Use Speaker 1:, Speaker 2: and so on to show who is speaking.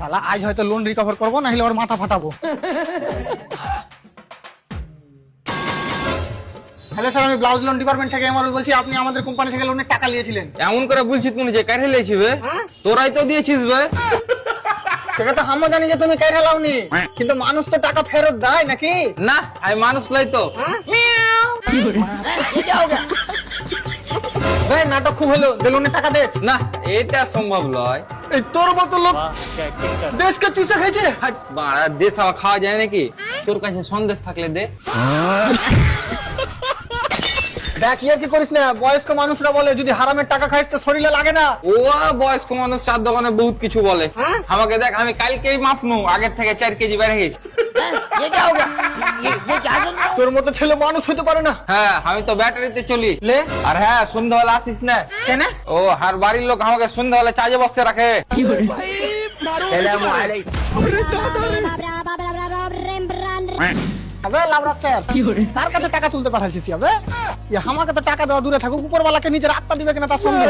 Speaker 1: শালা আজ হয়তো লোন রিকভার করবো, না হলে ওর মাথা ফাটাবো। হ্যালো স্যার, আমি ব্লাউজ লোন ডিপার্টমেন্ট থেকে এমআরএল বলছি। আপনি আমাদের কোম্পানি থেকে লোনের টাকা নিয়েছিলেন।
Speaker 2: এমন করে বলছিস মনে যে কারে লেছিস বে? তোরাই তো দিয়েছিস বে।
Speaker 1: সেটা তো আমরা জানি যে তুমি কাই হেলাওনি, কিন্তু মানুষ তো টাকা ফেরত দেয় নাকি?
Speaker 2: না, আমি মানুষ লাই তো।
Speaker 1: ভাই নাটক খুব হলো, দে লোনের টাকা দে।
Speaker 2: না, এটা সম্ভব নয়।
Speaker 1: এই তোর মতো লোক দেশকে চুষে খাইছে।
Speaker 2: হাট বাড়া, দেশ আমার খাওয়া যায় নাকি? তোর কাছে সন্দেশ থাকলে দে।
Speaker 1: দেখ ইয়ার কি করিস না, বয়স্ক মানুষরা বলে যদি হারামের টাকা খাইস তো শরীরে লাগে না।
Speaker 2: ও বয়স্ক মানুষ চার দোকানে বহুত কিছু বলে। আমাকে দেখ, আমি কালকেই মাপনু, আগের থেকে 4 কেজি বেড়ে গেছি।
Speaker 1: তোর মতো ছেলে মানুষ হতে পারে না।
Speaker 2: হ্যাঁ, আমি তো ব্যাটারিতে চলি।
Speaker 1: লে
Speaker 2: আর হ্যাঁ, সন্ধ্যাবেলা আসিস না।
Speaker 1: কেন?
Speaker 2: ও আর বাড়ির লোক আমাকে সন্ধ্যাবেলা চাজে বসে রাখে।
Speaker 1: আবে লাউড়া স্যার, তার কাছে টাকা তুলতে পাঠাইছিস আবে? আমাকে তো টাকা দেওয়া দূরে থাকুক, উপরওয়ালাকে নিজের আত্মা দিবে কিনা তার সন্দেহ।